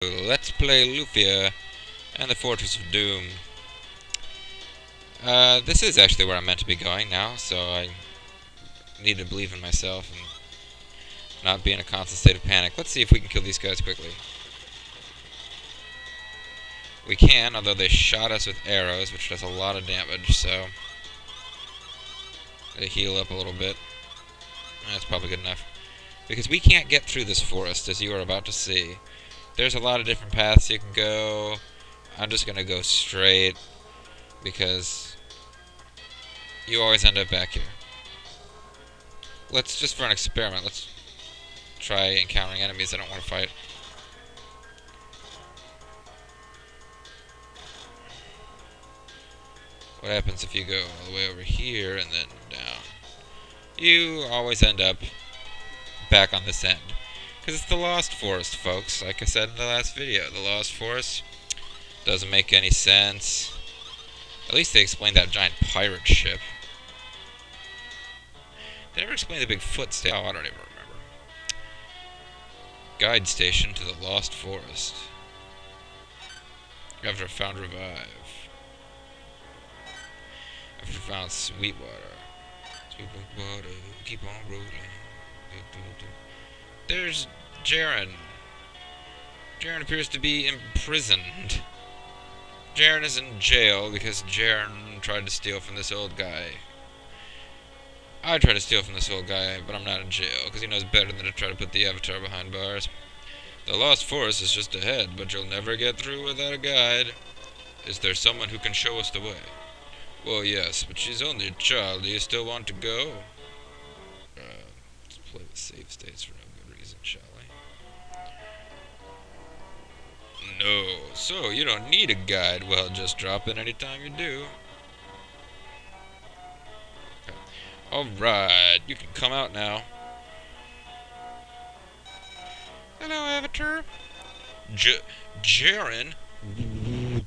Let's play Lufia and the Fortress of Doom. This is actually where I'm meant to be going now, so I need to believe in myself and not be in a constant state of panic. Let's see if we can kill these guys quickly. We can, although they shot us with arrows, which does a lot of damage, so they heal up a little bit. That's probably good enough. Because we can't get through this forest, as you are about to see. There's a lot of different paths you can go. I'm just going to go straight, because you always end up back here. Let's just for an experiment, let's try encountering enemies I don't want to fight. What happens if you go all the way over here and then down? You always end up back on this end. Because it's the Lost Forest, folks. Like I said in the last video, the Lost Forest doesn't make any sense. At least they explained that giant pirate ship. They never explained the big foot station. Oh, I don't even remember. Guide station to the Lost Forest. After found revive. After found Sweetwater. Sweetwater, keep on rolling. There's Jerin. Jerin appears to be imprisoned. Jerin is in jail because Jerin tried to steal from this old guy. I tried to steal from this old guy, but I'm not in jail because he knows better than to try to put the Avatar behind bars. The Lost Forest is just ahead, but you'll never get through without a guide. Is there someone who can show us the way? Well, yes, but she's only a child. Do you still want to go? Let's play with save states for no good reason, shall we? No. So, you don't need a guide. Well, just drop in anytime you do. Okay. Alright, you can come out now. Hello, Avatar. Jerin?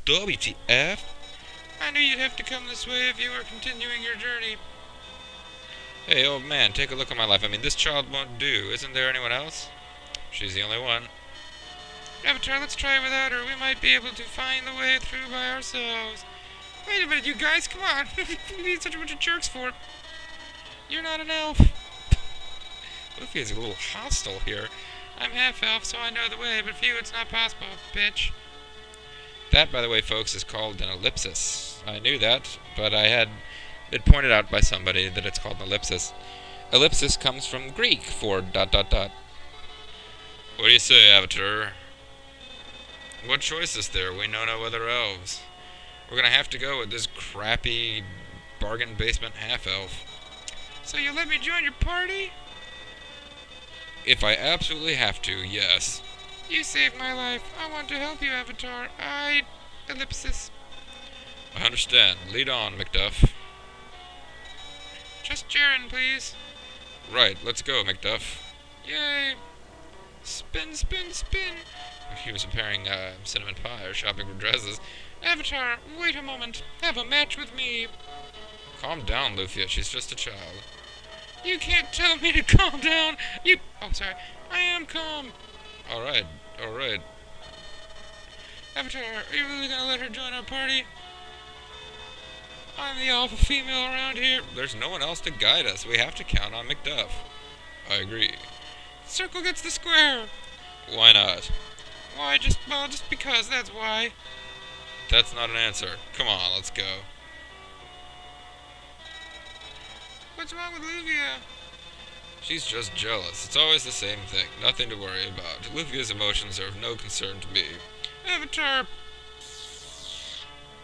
WTF? I knew you'd have to come this way if you were continuing your journey. Hey, old man, take a look at my life. I mean, this child won't do. Isn't there anyone else? She's the only one. Avatar, let's try without her. We might be able to find the way through by ourselves. Wait a minute, you guys, come on. You need such a bunch of jerks for it. You're not an elf. Lufia's a little hostile here. I'm half-elf, so I know the way, but for you it's not possible, bitch. That, by the way, folks, is called an ellipsis. I knew that, but I had it pointed out by somebody that it's called an ellipsis. Ellipsis comes from Greek for ... What do you say, Avatar? What choice is there? We know no other elves. We're gonna have to go with this crappy bargain basement half-elf. So you'll let me join your party? If I absolutely have to, yes. You saved my life. I want to help you, Avatar. Ellipsis. I understand. Lead on, McDuff. Just Jerin, please. Right, let's go, McDuff. Yay! Spin, spin, spin! He was preparing cinnamon pie or shopping for dresses. Avatar, wait a moment. Have a match with me. Calm down, Lufia. She's just a child. You can't tell me to calm down. Oh, sorry. I am calm. Alright, alright. Avatar, are you really gonna let her join our party? I'm the alpha female around here. There's no one else to guide us. We have to count on McDuff. I agree. Circle gets the square. Why not? Why, just because, that's why. That's not an answer. Come on, let's go. What's wrong with Lufia? She's just jealous. It's always the same thing. Nothing to worry about. Lufia's emotions are of no concern to me. Avatar!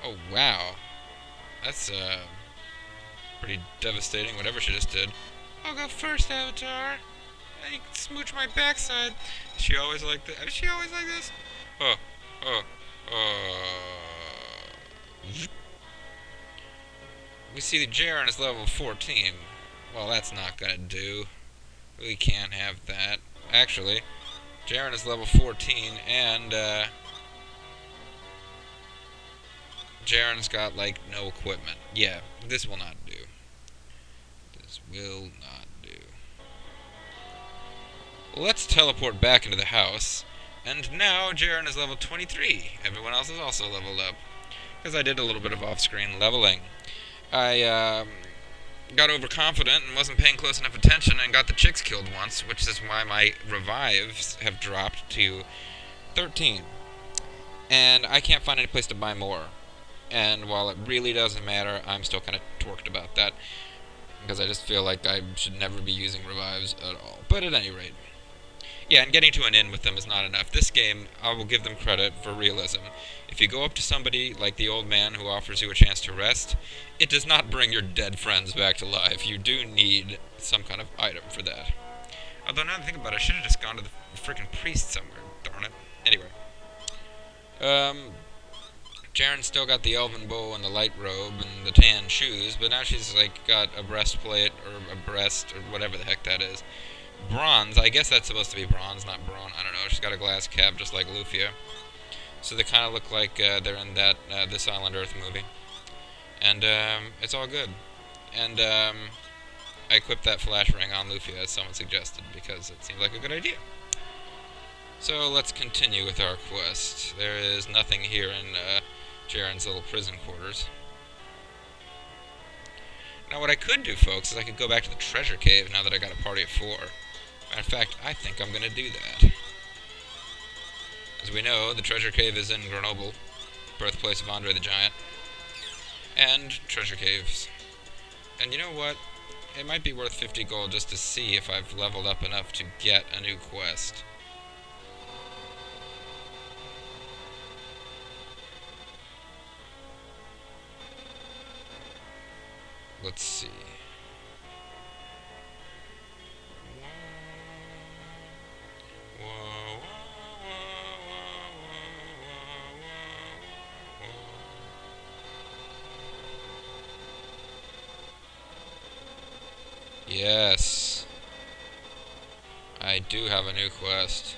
Oh, wow. That's, pretty devastating, whatever she just did. I'll go first, Avatar. And you can smooch my backside. Is she always like this? Is she always like this? We see the Jerin is level 14. Well, that's not gonna do. We can't have that. Actually, Jerin is level 14, and, Jerin's got, like, no equipment. Yeah, this will not do. This will not do. Let's teleport back into the house And now Jerin is level 23. Everyone else is also leveled up. Because I did a little bit of off-screen leveling. I got overconfident and wasn't paying close enough attention and got the chicks killed once, which is why my revives have dropped to 13. And I can't find any place to buy more. And while it really doesn't matter, I'm still kind of torqued about that. Because I just feel like I should never be using revives at all. But at any rate. Yeah, and getting to an inn with them is not enough. This game, I will give them credit for realism. If you go up to somebody like the old man who offers you a chance to rest, it does not bring your dead friends back to life. You do need some kind of item for that. Although now that I think about it, I should have just gone to the freaking priest somewhere. Darn it. Anyway. Jerin still got the elven bow and the light robe and the tan shoes, but now she's like got a breastplate or a breast or whatever the heck that is. Bronze, I guess that's supposed to be bronze, not brawn. I don't know. She's got a glass cap just like Lufia. So they kind of look like they're in that This Island Earth movie. And it's all good. And I equipped that flash ring on Lufia as someone suggested because it seemed like a good idea. So let's continue with our quest. There is nothing here in Jerin's little prison quarters. Now what I could do, folks, is I could go back to the treasure cave now that I got a party of 4. In fact, I think I'm going to do that. As we know, the treasure cave is in Grenoble, birthplace of Andre the Giant. And treasure caves. And you know what? It might be worth 50 gold just to see if I've leveled up enough to get a new quest. Let's see. Yes. I do have a new quest.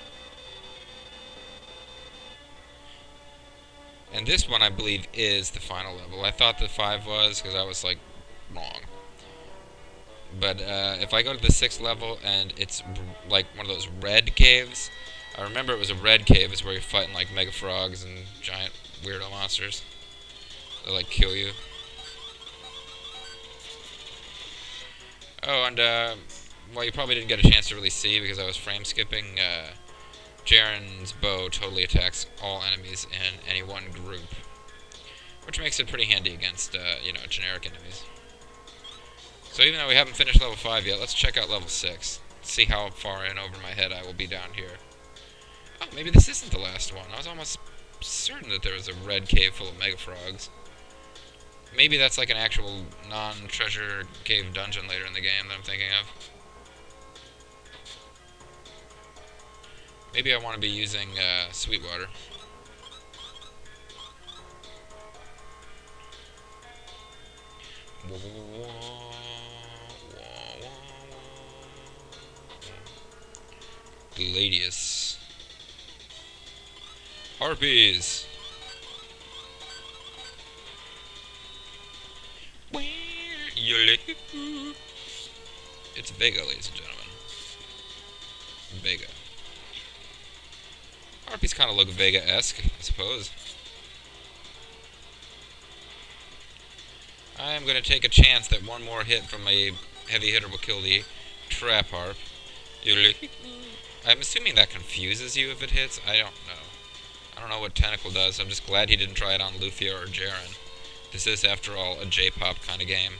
And this one, I believe, is the final level. I thought the 5 was, because I was, like, wrong. But if I go to the 6th level and it's like one of those red caves, I remember it was a red cave. It's where you're fighting like mega frogs and giant weirdo monsters that like kill you. Oh, and well, you probably didn't get a chance to really see because I was frame skipping. Jerin's bow totally attacks all enemies in any one group, which makes it pretty handy against you know, generic enemies. So even though we haven't finished level 5 yet, let's check out level 6. See how far in over my head I will be down here. Oh, maybe this isn't the last one. I was almost certain that there was a red cave full of mega frogs. Maybe that's like an actual non-treasure cave dungeon later in the game that I'm thinking of. Maybe I want to be using Sweetwater. Gladius. Harpies. It's Vega, ladies and gentlemen. Vega. Harpies kind of look Vega-esque, I suppose. I am going to take a chance that one more hit from a heavy hitter will kill the trap harp. I'm assuming that confuses you if it hits. I don't know. I don't know what Tentacle does. I'm just glad he didn't try it on Lufia or Jerin. This is, after all, a J-pop kind of game.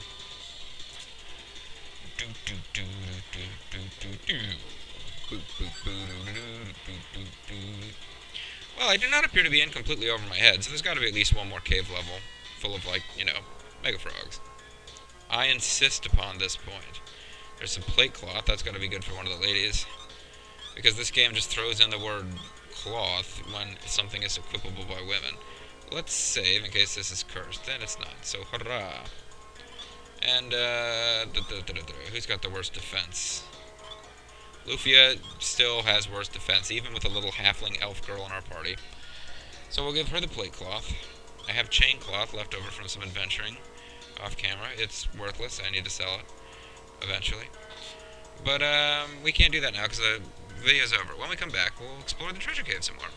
Well, I do not appear to be in completely over my head, so there's got to be at least one more cave level full of, like, you know, mega frogs. I insist upon this point. There's some plate cloth. That's got to be good for one of the ladies. Because this game just throws in the word cloth when something is equipable by women. Let's save in case this is cursed. Then it's not. So, hurrah. And, who's got the worst defense? Lufia still has worse defense, even with a little halfling elf girl in our party. So we'll give her the plate cloth. I have chain cloth left over from some adventuring off camera. It's worthless. I need to sell it eventually. But we can't do that now because video's over. When we come back, we'll explore the treasure cave some more.